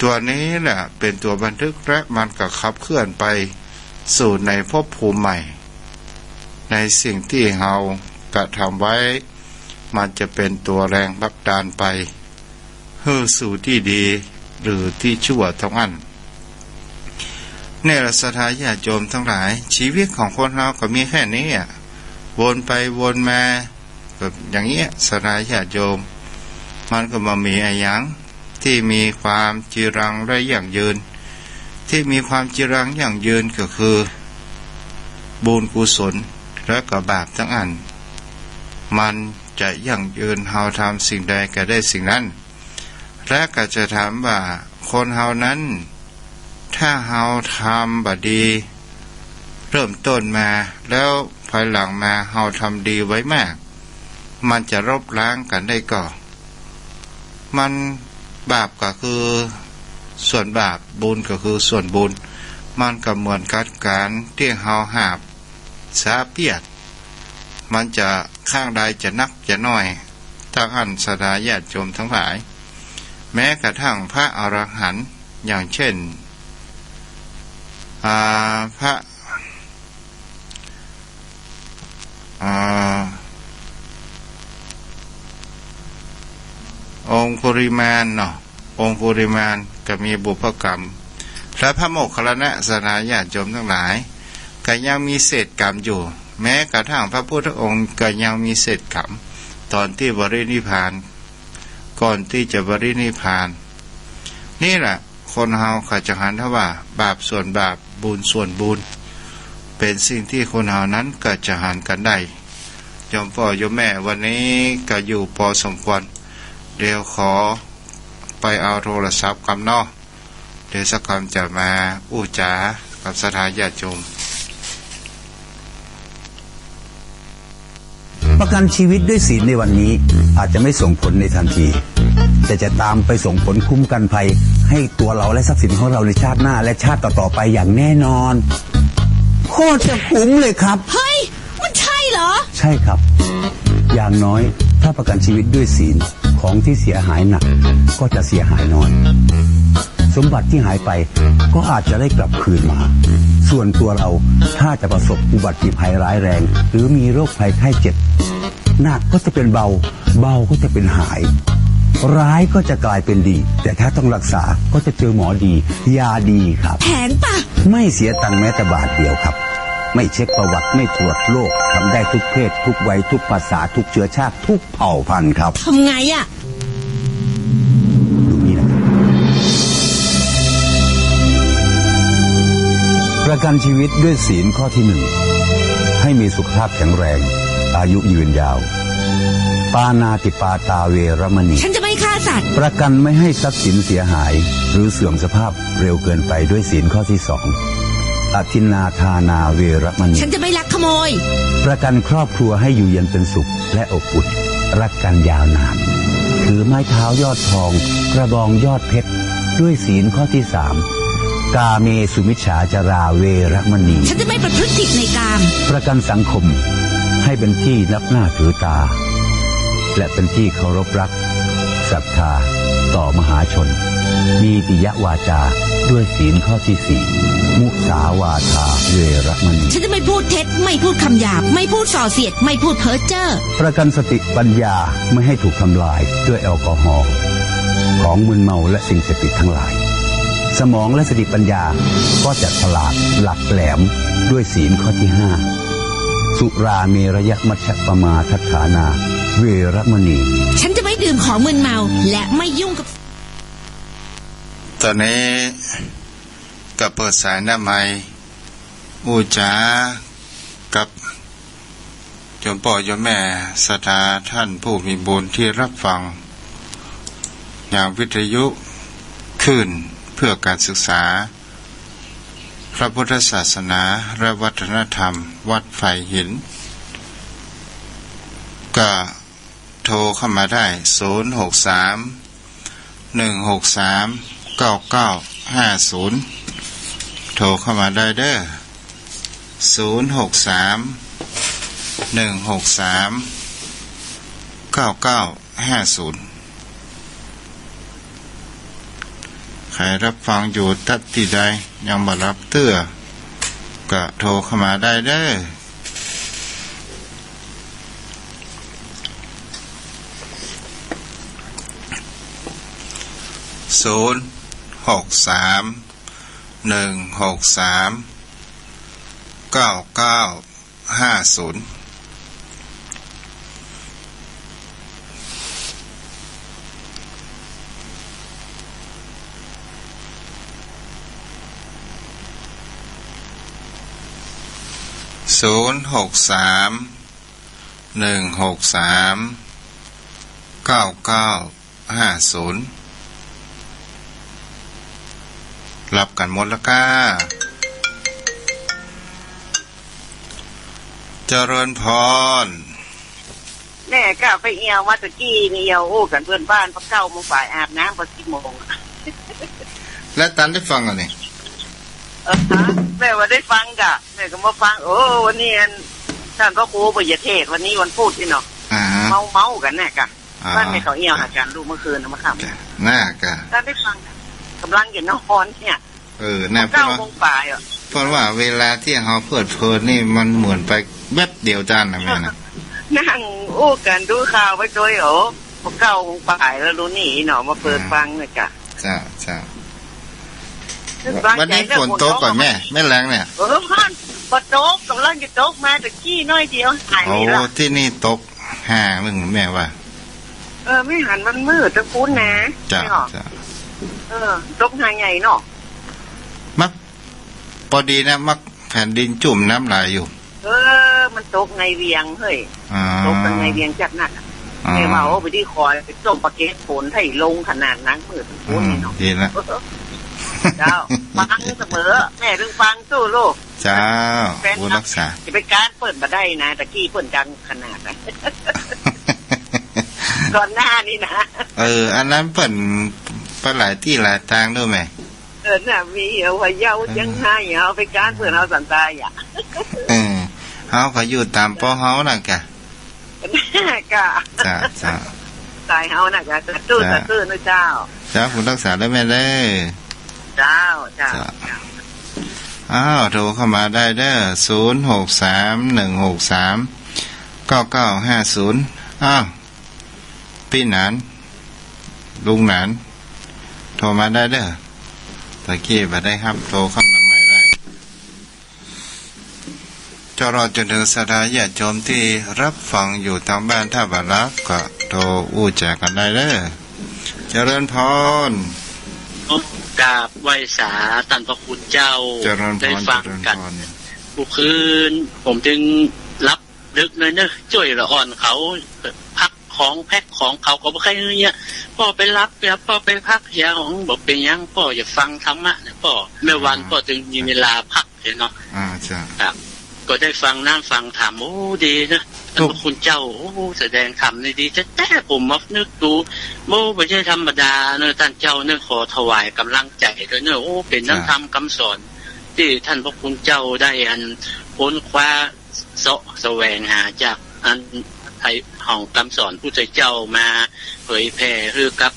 ตัวนี้แหละเป็นตัวบันทึกและมันก็ขับเคลื่อนไปสู่ในภพภูมิใหม่ในสิ่งที่เฮากระทำไว้มันจะเป็นตัวแรงผลักดันไปให้สู่ที่ดีหรือที่ชั่วทั้งนั้นในศรัทธาญาติโยมทั้งหลายชีวิตของคนเราก็มีแค่นี้ วนไปวนมาแบบอย่างเงี้ยสลายญาติโยมมันก็มามีอะไรอย่างที่มีความจีรังและยั่งยืนที่มีความจีรังยั่งยืนก็คือบุญกุศลและก็บาปทั้งอันมันจะยั่งยืนเฮาทำสิ่งใดก็ได้สิ่งนั้นและก็จะถามว่าคนเฮานั้นถ้าเฮาทำบดีเริ่มต้นมาแล้วภายหลังมาเฮาทำดีไว้มากมันจะลบล้างกันได้ก่อมันบาปก็คือส่วนบาปบุญก็คือส่วนบุญมันก็เหมือนกับการที่เฮาหาบสาเปียดมันจะข้างใดจะนักจะน้อยทั้งอันสดาญาติโยมทั้งหลายแม้กระทั่งพระอรหันต์อย่างเช่นพระองคุริมานเนาะองคุริมานก็มีบุพกรรมและพระโมคคัลลานะสดาญาติโยมทั้งหลายก็ยังมีเศษกรรมอยู่แม้กระทั่งพระพุทธองค์ก็ยังมีเศษกรรมตอนที่บรินิพพานก่อนที่จะบรินิพพานนี่แหละคนเฮาเขาจะหันว่าบาปส่วนบาปบุญส่วนบุญเป็นสิ่งที่คนเฮานั้นก็จะหันกันได้โยมพ่อโยมแม่วันนี้ก็อยู่พอสมควรเดี๋ยวขอไปเอาโทรศัพท์กับนอกเดี๋ยวสักคำจะมาอู้จ๋ากับสถานญาติโยมประกันชีวิตด้วยศีลในวันนี้อาจจะไม่ส่งผลในทันทีแต่จะตามไปส่งผลคุ้มกันภัยให้ตัวเราและทรัพย์สินของเราในชาติหน้าและชาติต่อๆไปอย่างแน่นอนโคตรจะคุ้มเลยครับเฮ้ยมันใช่เหรอใช่ครับอย่างน้อยถ้าประกันชีวิตด้วยศีลของที่เสียหายหนักก็จะเสียหายน้อยสมบัติที่หายไปก็อาจจะได้กลับคืนมาส่วนตัวเราถ้าจะประสบอุบัติภัยร้ายแรงหรือมีโรคภัยไข้เจ็บหนักก็จะเป็นเบาเบาก็จะเป็นหายร้ายก็จะกลายเป็นดีแต่ถ้าต้องรักษาก็จะเจอหมอดียาดีครับแผนปะไม่เสียตังค์แม้แต่บาทเดียวครับไม่เช็คประวัติไม่ตรวจโรคทำได้ทุกเพศทุกวัยทุกภาษาทุกเชื้อชาติทุกเผ่าพันธุ์ครับทำไงอะดูนี่นะครับประกันชีวิตด้วยศีลข้อที่ 1ให้มีสุขภาพแข็งแรงอายุยืนยาวปานาติปาตาเวรมณีฉันจะไม่ฆ่าสัตว์ประกันไม่ให้ทรัพย์สินเสียหายหรือเสื่อมสภาพเร็วเกินไปด้วยศีลข้อที่ 2อทินนาทานาเวรมณีฉันจะไม่ลักขโมยประกันครอบครัวให้อยู่เย็นเป็นสุขและอบอุ่นรักกันยาวนานถือไม้เท้ายอดทองกระบองยอดเพชรด้วยศีลข้อที่ 3กาเมสุมิจฉาจาราเวรมณีฉันจะไม่ประพฤติผิดในกามประกันสังคมให้เป็นที่นับหน้าถือตาและเป็นที่เคารพรักศรัทธาต่อมหาชนมีปิยวาจาด้วยศีลข้อที่ 4มุสาวาทาเวรมณีฉันจะไม่พูดเท็จไม่พูดคำหยาบไม่พูดส่อเสียดไม่พูดเพ้อเจ้อประกันสติปัญญาไม่ให้ถูกทำลายด้วยแอลกอฮอล์ของมึนเมาและสิ่งเสพติดทั้งหลายสมองและสติปัญญาก็จะฉลาดหลักแหลมด้วยศีลข้อที่ 5สุราเมรยมัชฌปมาทัฏฐานาเวรมณีฉันจะไม่ดื่มของมึนเมาและไม่ยุ่งกับตอนนี้ก็เปิดสายหน้าไม้อูจ๋ากับโยมพ่อโยมแม่ศรัทธาท่านผู้มีบุญที่รับฟังอย่างวิทยุขึ้นเพื่อการศึกษาพระพุทธศาสนาและวัฒนธรรมวัดไฟหินก็โทรเข้ามาได้063-163-9950โทรเข้ามาได้เด้อ063-163-9950ใครรับฟังอยู่ทัดที่ใดยังบ่รับเตื้อก็โทรเข้ามาได้เด้อ063-163-9950 รับกันหมดแล้วก้าเจริญพรแม่ก็ไปเอียวมาตะกี้นี่เอียวโอ้กันเพื่อนบ้านพอ9 โมงฝ่ายอาบน้ำพอ10 โมงและตันได้ฟังอ่ะนี่แม่ว่าได้ฟังกะแม่ก็มาฟังโอ้วันนี้ท่านพระครูปริยเทศวันนี้วันพูดที่เนาะเมากันแน่กะบ้านแม่เขาเอียวหาการดูเมื่อคืนมาค่ำน่ากะท่านได้ฟังกำลังเห็นนอนเนี่ยน่า9 โมงฝ่ายอ่ะเพราะว่าเวลาที่เฮาเพลิดเพลินนี่มันเหมือนไปแวบเดียวจานนะแม่นะนั่งโอ้กันดูข่าวไปโดยพอ9 โมงฝ่ายแล้วรู้นี่เนาะมาเปิดฟังเนี่ยกะจ้าวันนี้ฝนตกก่อนแม่แรงเนี่ยพันฝนตกกำลังจะตกมาแต่กี้น้อยเดียวหายไปละที่นี่ตก5 มึงแม่ว่าไม่หันมันมืดตะคุ้นนะจ้าตกหาใหญ่เนาะมักพอดีนะมักแผ่นดินจุ่มน้ำไหลอยู่มันตกในเวียงเฮ้ยตกเป็นในเวียงจากนั้นแม่ว่าไปที่คอยไปต้มปลาเกตฝนให้ลงขนาดนั้นมืดตะคุ้นเนาะดีนะเจ้าฟังเสมอแม่เรื่องฟังสู้ลูกเจ้าผู้รักษาจะไปการเปิดมาได้นะตะกี้เปิดดังขนาดไหนก่อนหน้านี้นะอันนั้นเปิดไปหลายที่หลายทางด้วยไหมน่ะมีว่าเย้าจังให้เอาไปการเปิดเอาสันตายอ่ะเฮาก็อยู่ตามป้อเฮาน่ะกะกะจ้าตายเฮาน่ะกะตื้อนะเจ้าผู้รักษาได้แม่เด้เจ้าโทรเข้ามาได้เด้อ0631639950พี่หนานลุงหนานโทรมาได้เด้อตะกี้บ่ได้ครับโทรเข้ามาใหม่ได้จรอจนถึงสถานญาติโยมที่รับฟังอยู่ทางบ้านถ้าบ่รับก็โทรอู้แจกกันได้เด้อเจริญพรกราบไหว้สาท่านพระคุณเจ้าได้ฟังกันบุคืนผมจึงรับดึกเลยเนอะจ่วยละอ่อนเขาพักของแพ็คของเขาก็บ่ใครเนี่ยพ่อไปรับพ่อไปพักยาของบอกเป็นยังพ่ออย่าฟังธรรมะนะพ่อแม่วันพ่อจึงมีเวลาพักเนาะใช่ครับก็ได้ฟังนั่งฟังธรรมโอ้ดีนะท่านพระคุณเจ้าโอ้แสดงธรรมได้ดีแต่ผมมานึกดูโม่ไม่ใช่ธรรมดาเนอะท่านเจ้าเนอะขอถวายกำลังใจด้วยเนอะโอ้เป็นน้ำธรรมคำสอนที่ท่านพระคุณเจ้าได้ค้นคว้าแสวงหาจากไทยของคำสอนผู้ใจเจ้ามาเผยแผ่คือกับ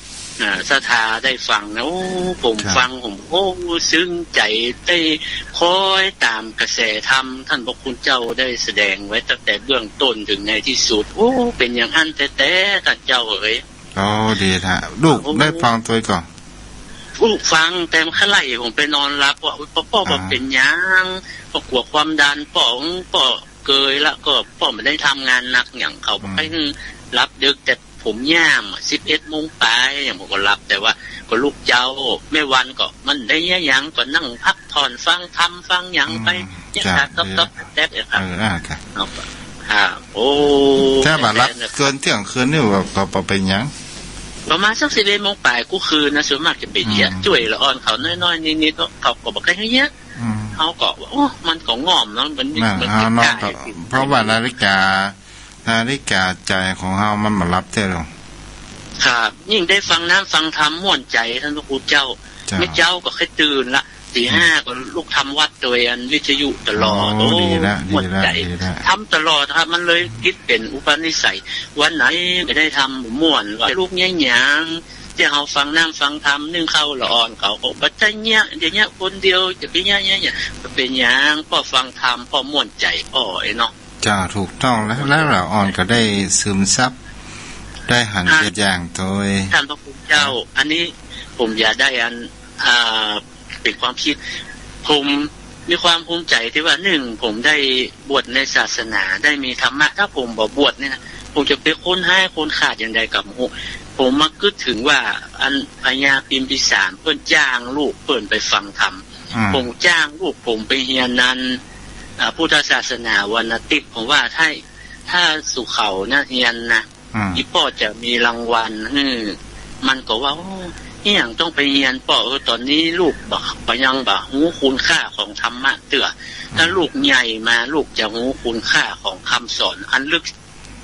ศรัทธาได้ฟังนะโอ้ผมฟังผมโอ้ซึ้งใจได้คอยตามกระแสธรรมท่านพระคุณเจ้าได้แสดงไว้ตั้งแต่เบื้องต้นถึงในที่สุดโอ้เป็นอย่างนั้นแต่ท่านเจ้าเอ๋ยดีท่ะลูกได้ฟังตัวก่อนลูกฟังแต่ข้าไหลผมไปนอนรับว่าพ่อบอกเป็นยังพ่อกลัวความดันพ่อเกยละก็พ่อไม่ได้ทำงานหนักอย่างเขาบอกให้รับดึกแต่ผมย่าม11 โมงไปอย่างผมก็รับแต่ว่าก็ลูกเจ้าแม่วันก็มันได้ยังก็นั่งพักผ่อนฟังธรรมฟังอย่างไปเนี่ยครับต๊อบแต๊บเนี่ยครับโอ้ถ้ามารับเกินเที่ยงคืนนี่ว่าก็เป็นยังประมาณสัก11 โมงไปกูคืนนะส่วนมากจะไปเยอะจ่วยละอ่อนเขาน้อยๆนิดๆเขาก็บอกแค่เนี้ยเขาก็ว่าโอ้มันก็ง่อมเนาะมันเพราะว่านาฬิกาใจของเฮามันมารับได้หรอครับยิ่งได้ฟังน้ำฟังธรรมม่วนใจท่านพระครูเจ้าไม่เจ้าก็แค่ตื่นละตี 5ก็ลูกทำวัดโดยวิทยุตลอดโอ้ม่วนใจทำตลอดครับมันเลยคิดเป็นอุปนิสัยวันไหนไม่ได้ทำม่วนว่าลูกแง่ๆจะเอาฟังน้ำฟังธรรมนึ่งเข้าละอ่อนเขาก็บัดใจเนี้ยคนเดียวจะเป็นเนี่ยเป็นอย่างพ่อฟังธรรมพ่อม่วนใจพ่อเนาะจ้าถูกต้องแล้วเราอ่อนก็ได้ซึมซับได้หันเสียอย่างโดยท่านพระคุณเจ้าอันนี้ผมอยากได้เป็นความคิดผมมีความภูมิใจที่ว่า1ผมได้บวชในศาสนาได้มีธรรมะถ้าผมบ่บวชเนี่ยนะผมจะไปค้นให้คนขาดอย่างใดกับผมมาคิดถึงว่าพญาปิมพิสารเพิ่นจ้างลูกเพิ่นไปฟังธรรมผมจ้างลูกผมไปเรียนนั้น พุทธศาสนาวันอาทิตย์ผมว่าถ้าสุเขาเนี่ยเรียนนะอีพ่อจะมีรางวัลมันก็ว่านี่อย่างต้องไปเรียนป่อตอนนี้ลูกบอกยังบอกรู้คุณค่าของธรรมะเตื่อถ้าลูกใหญ่มาลูกจะรู้คุณค่าของคำสอนอันลึก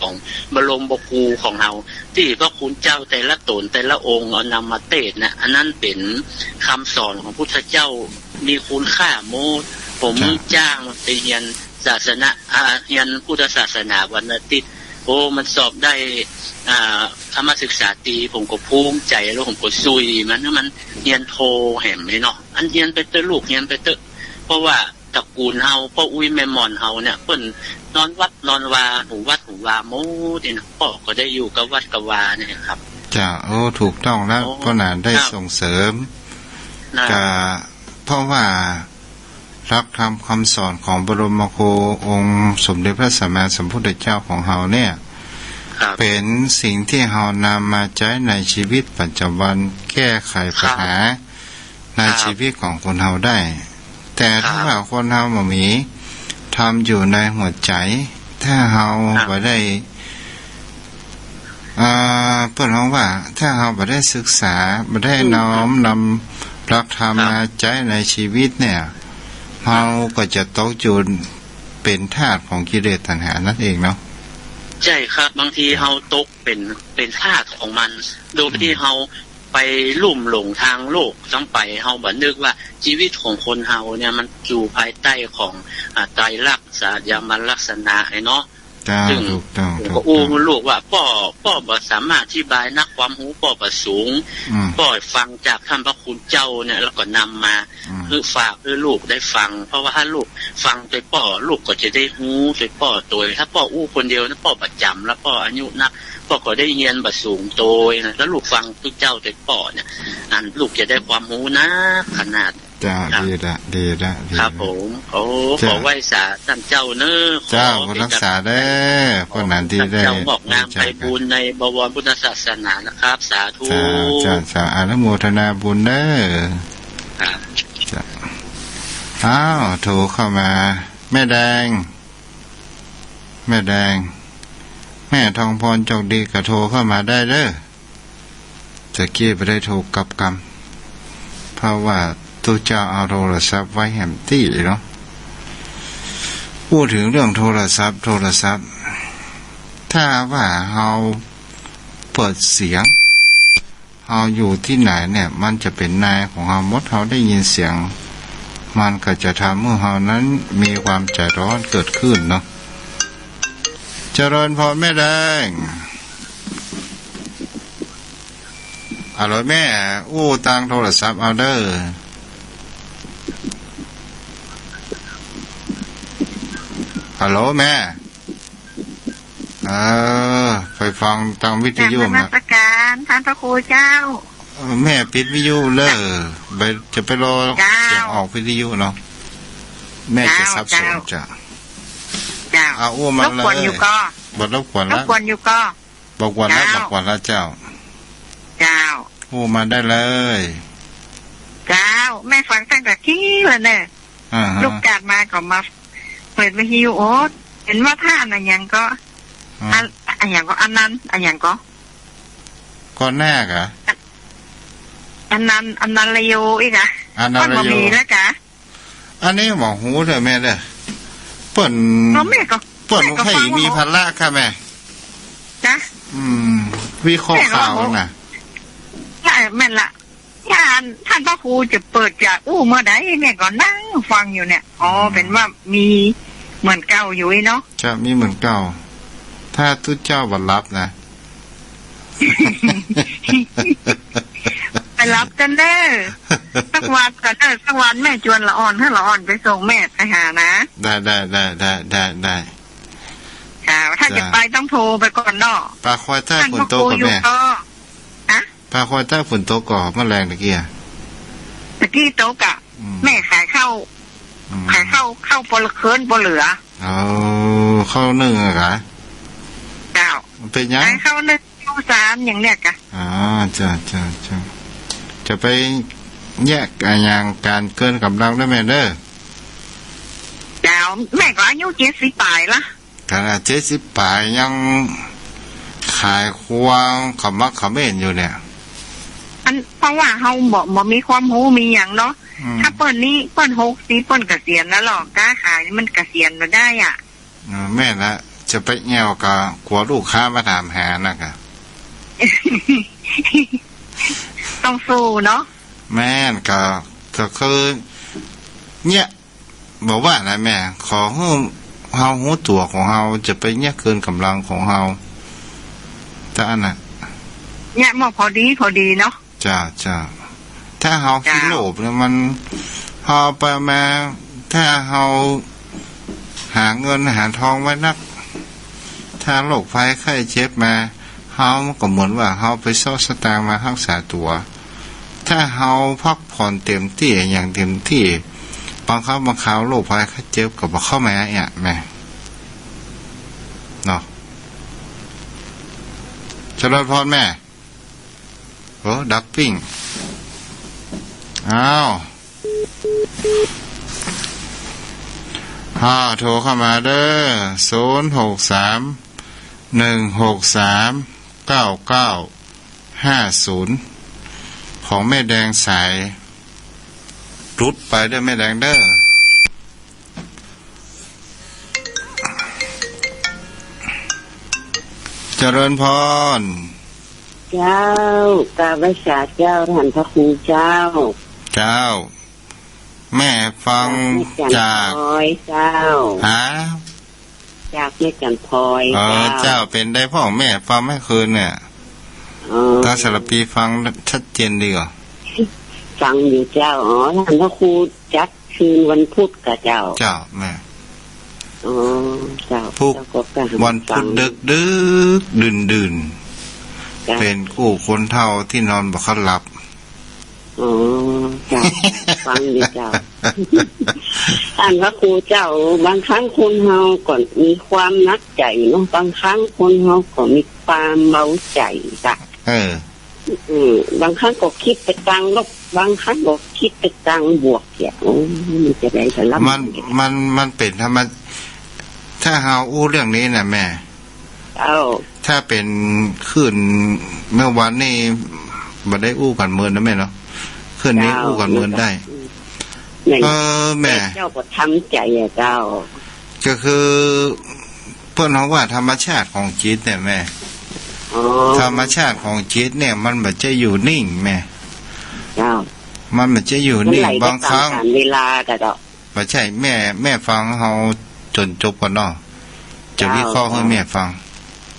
ของบรมบครูของเราที่พระคุณเจ้าแต่ละตนแต่ละองค์เอานำมาเทศน์นะอันนั้นเป็นคำสอนของพุทธเจ้ามีคุณค่าโมดผมจ้างไปเรียนศาสนาเรียนพุทธศาสนาวันอาทิตย์โอ้มันสอบได้ธรรมศึกษาตีผมก็ภูมิใจแล้วผมก็ซุยมันเรียนโทแหมเลยเนาะอันเรียนไปเตอลูกเรียนไปเตอเพราะว่าตระกูลเฮาพ่ออุ้ยแม่มอนเฮาเนี่ยเพิ่นนอนวัดนอนวาหูวัดหูวาโมดินะพ่อก็ได้อยู่กับวัดกับวาเนี่ยครับจ้าโอ้ถูกต้องแล้วก็น่าได้ส่งเสริมก็เพราะว่ารักธรรมคำสอนของบรมครูองค์สมเด็จพระสัมมาสัมพุทธเจ้าของเฮาเนี่ยเป็นสิ่งที่เฮานำมาใช้ในชีวิตปัจจุบันแก้ไขปัญหาในชีวิตของคนเฮาได้แต่ถ้าว่าคนเฮาบ่มีทำอยู่ในหัวใจถ้าเฮาบ่ได้เพิ่นฮ้องว่าถ้าเฮาบ่ได้ศึกษาบ่ได้น้อมนำรักธรรมมาใช้ในชีวิตเนี่ยเฮาก็จะตกอยู่เป็นทาสของกิเลสตัณหานั่นเองเนาะใช่ครับบางทีเฮาตกเป็นทาสของมันโดยที่เฮาไปลุ่มหลงทางโลกต้องไปเฮาบ่นึกว่าชีวิตของคนเฮาเนี่ยมันอยู่ภายใต้ของไตรลักษณ์สายามันลักษณะไอ้เนาะซึ่งก็อู้ลูกว่าพ่อบ่สามารถอธิบายนักความรู้พ่อบ่สูงพ่อฟังจากท่านพระคุณเจ้าเนี่ยแล้วก็นำมาคือฝากให้ลูกได้ฟังเพราะว่าถ้าลูกฟังโดยพ่อลูกก็จะได้รู้โดยพ่อโดยถ้าพ่ออู้คนเดียวนะพ่อบ่จำแล้วพ่ออายุนักพ่อก็ได้เรียนบ่สูงโตยนะแล้วลูกฟังทุกเจ้าโดยพ่อเนี่ยอันลูกจะได้ความรู้นะขนาดจ้าดีละครับผมขอไหว้สาท่านเจ้าเนอะเจ้ารักษาได้คนนั้นดีได้เจ้าบอกงามไปบุญในบวรพุทธศาสนานะครับสาธุจ้าอนุโมทนาบุญเด้อครับจ้าอ้าวโทรเข้ามาแม่แดงแม่ทองพรจกดีก็โทรเข้ามาได้เด้อจะกี้ไปได้โทรกับกรรมเพราะว่าตัวเจ้าเอาโทรศัพท์ไว้แหมตี้เนาะพูดถึงเรื่องโทรศัพท์ถ้าว่าเราเปิดเสียงเราอยู่ที่ไหนเนี่ยมันจะเป็นนายของเราหมดเราได้ยินเสียงมันก็จะทำให้เรานั้นมีความใจร้อนเกิดขึ้นเนาะเจริญพรแม่แดงอร่อยแม่ตังโทรศัพท์เอาเด้อฮัลโหลแม่ไปฟังทางวิทยุนะประการท่านพระครูเจ้าแม่ปิดวิทยุเลยจะไปรอเสียงออกวิทยุเนาะแม่จะซับซ้อนจ้ะเอามาเลยรบกวนอยู่ก็รบกวนอยู่ก็บอกวันละเจ้ามาได้เลยเจ้าแม่ฟังตั้งแต่ที่เลยเนี่ยลูกจากมาก็มาเปิดวิทยุเห็นว่าท่านอะไรอย่างก็อันอย่างก็อันนั้นอันอย่างก็แน่กะอันนั้นเลยโยอีกอะมันบ่มีแล้วกะอันนี้หมอหูเด้อแม่เด้อเปิ้นให้มีภาระค่ะแม่จ้ะวิเคราะห์ข่าวน่ะใช่แม่นละท่านพระครูจะเปิดจากเมื่อใดเนี่ยก็นั่งฟังอยู่เนี่ยเป็นว่ามีเหมือนเก่าอยู่เนาะจะมีเหมือนเก่าถ้าทุกเจ้าบัดรับนะไปรับกันเด้อสักวันแม่ชวนละอ่อนให้ละอ่อนไปส่งแม่ไปหานะได้ถ้าจะไปต้องโทรไปก่อนเนาะปลาควายใต้ฝนตกกับแม่ปลาควายใต้ฝนตกก่อแมลงตะกี้โตกะแม่ขายข้าวปลเคินปลเหลือข้าวนึ่งอะคะเจ้าเป็นยังข้าวนึ่งข้าวสารอย่างเนี้ยกะจ้าจะไปแยกอย่างการเกินกำลังได้ไหมเด้อเจ้า แม่ก็อายุ70ปลายละขนาด70ปลายยังขายควงขมักขมิ้นอยู่เนี่ยอันเพราะว่าเฮาบ่มีความรู้มีหยังเนาะถ้าเปิ้นนี้เปิ้น60เปิ้นเกษียณแล้วหรอกกล้าขายมันเกษียณมาได้อ่ะแม่ละจะไปแง่วกับกลัวลูกค้ามาถามหานะคะต้องสู้เนาะแม่นก็คือเนี่ยบอกว่านะแม่ขอให้เฮาหูตัวของเฮาจะไปเนี่ยเกินกำลังของเฮาแต่อันน่ะเนี่ยมอพอดีเนาะจ้าถ้าเฮาคิดโลภเนี่ยมันเฮาไปมาถ้าเฮาหาเงินหาทองไว้นักถ้าโรคภัยไข้เจ็บมาเฮาก็เหมือนว่าเฮาไปซ่อสตางค์มารักษาตัวถ้าเฮาพักผ่อนเต็มที่อย่างเต็มที่บางครั้งบางคราวโรคภัยไข้เจ็บก็บ่เข้ามาเนี่ยแม่เนาะเจริญพรแม่โอ้ดับปิ้งอ้าวโทรเข้ามาเด้อ063-163-9950ของแม่แดงสายรุดไปเด้อแม่แดงเด้อเจริญพรเจ้ากราบไหว้ศาลเจ้าท่านพระครูเจ้าแม่ฟังจากเจ้าจากแม่จันทร์พลอยเจ้าเป็นได้พ่อแม่ฟังไม่คืนเนี่ยตาสารปีฟังชัดเจนดีกว่าฟังอยู่เจ้าท่านพระครูจัดคืนวันพุธกับเจ้าแม่เจ้าวันพุธดึกดื่นเป็นกู้คนเฒ่าที่นอนบ่ค่อยหลับเจ้าฟังดีเจ้าท่านพระครูเจ้าบางครั้งคนเฮาก็มีความนักใจเนาะบางครั้งคนเฮาก็มีความเบาใจจ้ะบางครั้งก็คิดไปทางลบบางครั้งก็คิดไปทางบวกเนี่ยมันจะได้แต่ละมันเป็นธรรมถ้าเฮาอู้เรื่องนี้น่ะแม่ถ้าเป็นขึ้นเมื่อวันนี้บ่ได้อู้กันเมินนะแม่เนาะคืนนี้อู้กันเมินได้แม่เจ้าก็ทำใจอ่ะเจ้าก็คือเพิ่นเฮาว่าธรรมชาติของจิตเนี่ยแม่ธรรมชาติของจิตเนี่ยมันบ่จะอยู่นิ่งแม่มันบ่จะอยู่นิ่งบางครั้งเวลาก็ดอกบ่ใช่แม่ฟังเฮาจนจบก่อนเนาะจะวิเคราะห์ให้แม่ฟัง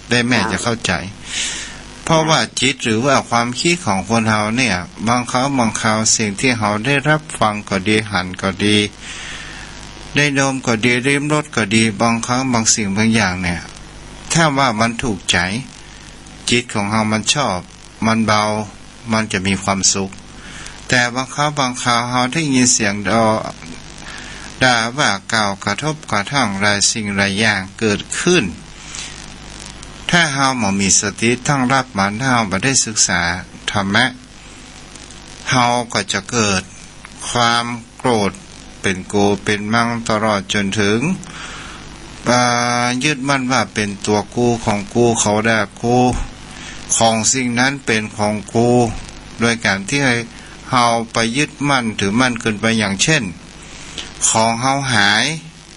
ได้แม่จะเข้าใจเพราะว่าจิตหรือว่าความคิดของคนเฮาเนี่ยบางครั้งบางคราวสิ่งที่เฮาได้รับฟังก็ดีหันก็ดีได้ดมก็ดีริมรสก็ดีบางครั้งบางสิ่งบางอย่างเนี่ยถ้าว่ามันถูกใจจิตของเฮามันชอบมันเบามันจะมีความสุขแต่บางครั้งบางคราวเฮาได้ยินเสียงด่าว่ากล่าวกระทบกระทั่งหลายสิ่งหลายอย่างเกิดขึ้นถ้าเฮาบ่มีสติทั้งรับมันเฮาบ่ได้ศึกษาธรรมะเฮาก็จะเกิดความโกรธเป็นโกเป็นมังตลอดจนถึงยึดมั่นว่าเป็นตัวกูของกูเขาได้กูของสิ่งนั้นเป็นของกูโดยการที่เฮาไปยึดมั่นถือมั่นเกินไปอย่างเช่นของเฮาหาย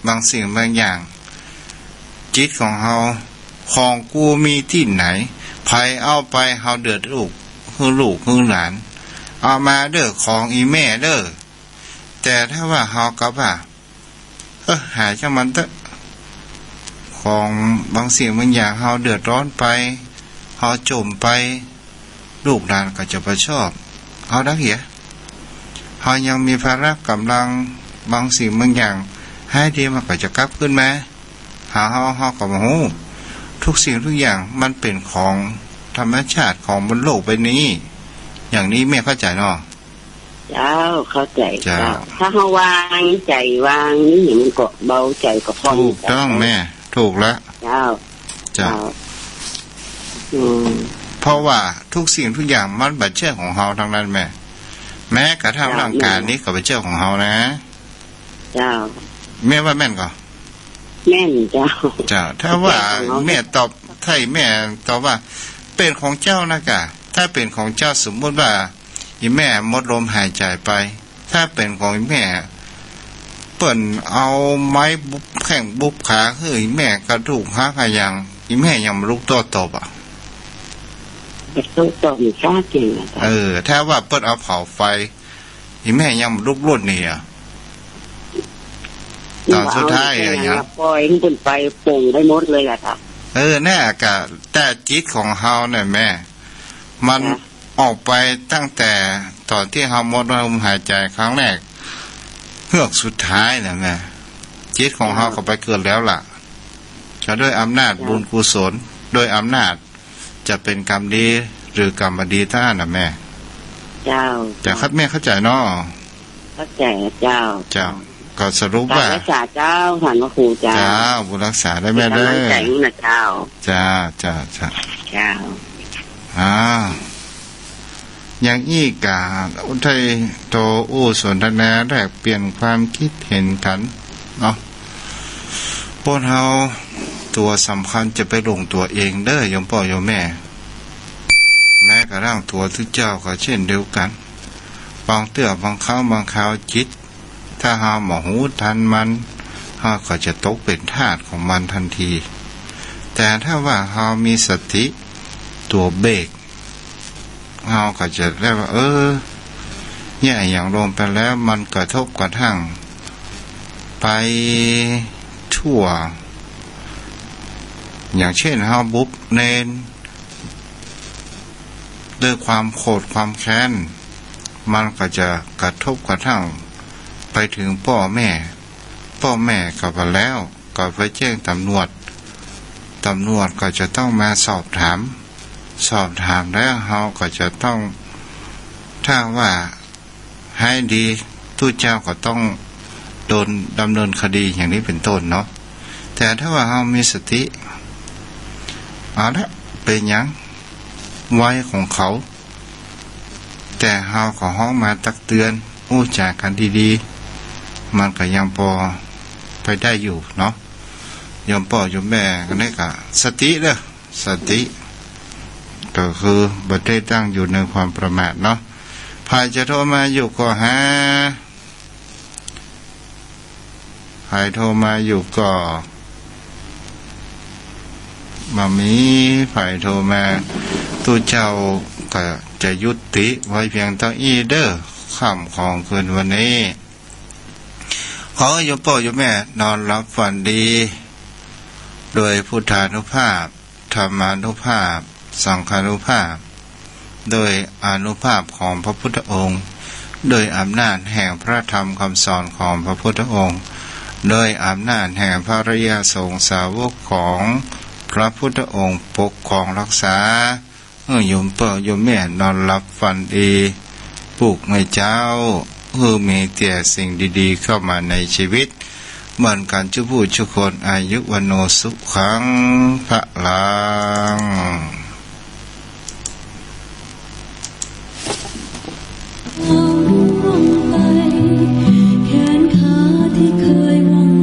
บางสิ่งบางอย่างจิตของเฮาของกูมีที่ไหนไผเอาไปเฮาเดือดลูกคือหลานเอามาเด้อของอีแม่เด้อแต่ถ้าว่าเฮากับว่าหายจังมันเถอะของบางสิ่งบางอย่างเฮาเดือดร้อนไปเฮาจมไปลูกหลานก็จะบ่ชอบเฮาดักเหียเฮายังมีภาระกำลังบางสิ่งบางอย่างให้ดีมันก็จะกลับขึ้นมาเฮาก็บ่ฮู้ทุกสิ่งทุกอย่างมันเป็นของธรรมชาติของบนโลกใบนี้อย่างนี้แม่เข้าใจเนาะเจ้าเข้าใจเจ้าถ้าเฮาวางใจวางนี่มันก็เบาใจก็พอถูกต้องแม่ถูกแล้วเจ้าเพราะว่าทุกสิ่งทุกอย่างมันบัดเชื่อของเฮาทั้งนั้นแม้กระทั่งร่างกายนี้ก็เป็นเชื่อของเฮานะเจ้าแม่ว่าแม่นก็ แม่นเจ้าถ้าว่าแม่ตอบไทยแม่ตอบว่าเป็นของเจ้านะกะถ้าเป็นของเจ้าสมมติว่าอีแม่หมดลมหายใจไปถ้าเป็นของอีแม่เปิ่นเอาไม้บุบแข้งบุบขาเฮ้ยแม่กระดูกหักอย่างอีแม่ยังลุกโตตบอ่ะต้องตอบอยู่ซ่าเก่งถ้าว่าเปิ่นเอาเผาไฟอีแม่ยังลุกรุ่นนี่อ่ะตอนสุดท้ายอย่างปล่อยให้เป็นไฟป่งได้หมดเลยล่ะครับแน่กะแต่จิตของเฮาเนี่ยแม่มันออกไปตั้งแต่ตอนที่เฮาหมดลมหายใจครั้งแรกเฮือกสุดท้ายน่ะแม่จิตของเฮาก็ไปเกิดแล้วล่ะก็ด้วยอำนาจบุญกุศลโดยอำนาจจะเป็นกรรมดีหรือกรรมบ่ดีท่านน่ะแม่เจ้าจะคัดแม่เข้าใจเนาะเข้าใจเจ้าก็สรุปว่ารักษาเจ้าท่านพระครูเจ้าบุญรักษาได้แม่เด้อใจนะเจ้าจ้าอย่างอีกาอุทัยโตอู้สนทนาแลกเปลี่ยนความคิดเห็นกันเนาะพวกเราตัวสำคัญจะไปลงตัวเองเด้อโยมพ่อโยมแม่แม้กระทั่งตัวทุกเจ้าก็เช่นเดียวกันบางเตื้อบางคราวจิตถ้าหาหมอหูทันมันหาก็จะตกเป็นทาสของมันทันทีแต่ถ้าว่าหามีสติตัวเบรกหาก็จะได้ว่าแย่อย่างลงไปแล้วมันกระทบกระทั่งไปทั่วอย่างเช่นหาบุบเนนด้วยความโกรธความแค้นมันก็จะกระทบกระทั่งไปถึงพ่อแม่ก็ไปแล้วก็ไปแจ้งตำรวจก็จะต้องมาสอบถามแล้วเขาก็จะต้องถ้าว่าให้ดีตู้เจ้าก็ต้องโดนดำเนินคดีอย่างนี้เป็นต้นเนาะแต่ถ้าว่าเขามีสติเอาละเป็นอย่างไว้ของเขาแต่เขาขอห้องมาตักเตือนอู้จากกันดีๆมันก็ยังพอไปได้อยู่เนาะยมพ่อยมแม่ก็ได้กะสติเด้อสติก็คือบ่ได้ตั้งอยู่ในความประมาทเนาะพายจะโทรมาอยู่ก็หาพายโทรมาอยู่ก็มามีพายโทรมาตู้เจ้าก็จะยุติไว้เพียงเท่านี้เด้อค่ำของคืนวันนี้ขอโยมพ่อโยมแม่นอนรับฝันดีโดยพุทธานุภาพธรรมานุภาพสังฆานุภาพโดยอานุภาพของพระพุทธองค์โดยอำนาจแห่งพระธรรมคำสอนของพระพุทธองค์โดยอำนาจแห่งพระอริยสงฆ์สาวกของพระพุทธองค์ปกครองรักษาโยมพ่อโยมแม่นอนรับฝันดีปลูกในเจ้ามีแต่สิ่งดีๆเข้ามาในชีวิตเหมือนกันทุกผู้ทุกคนอายุวันโนสุขังพลัง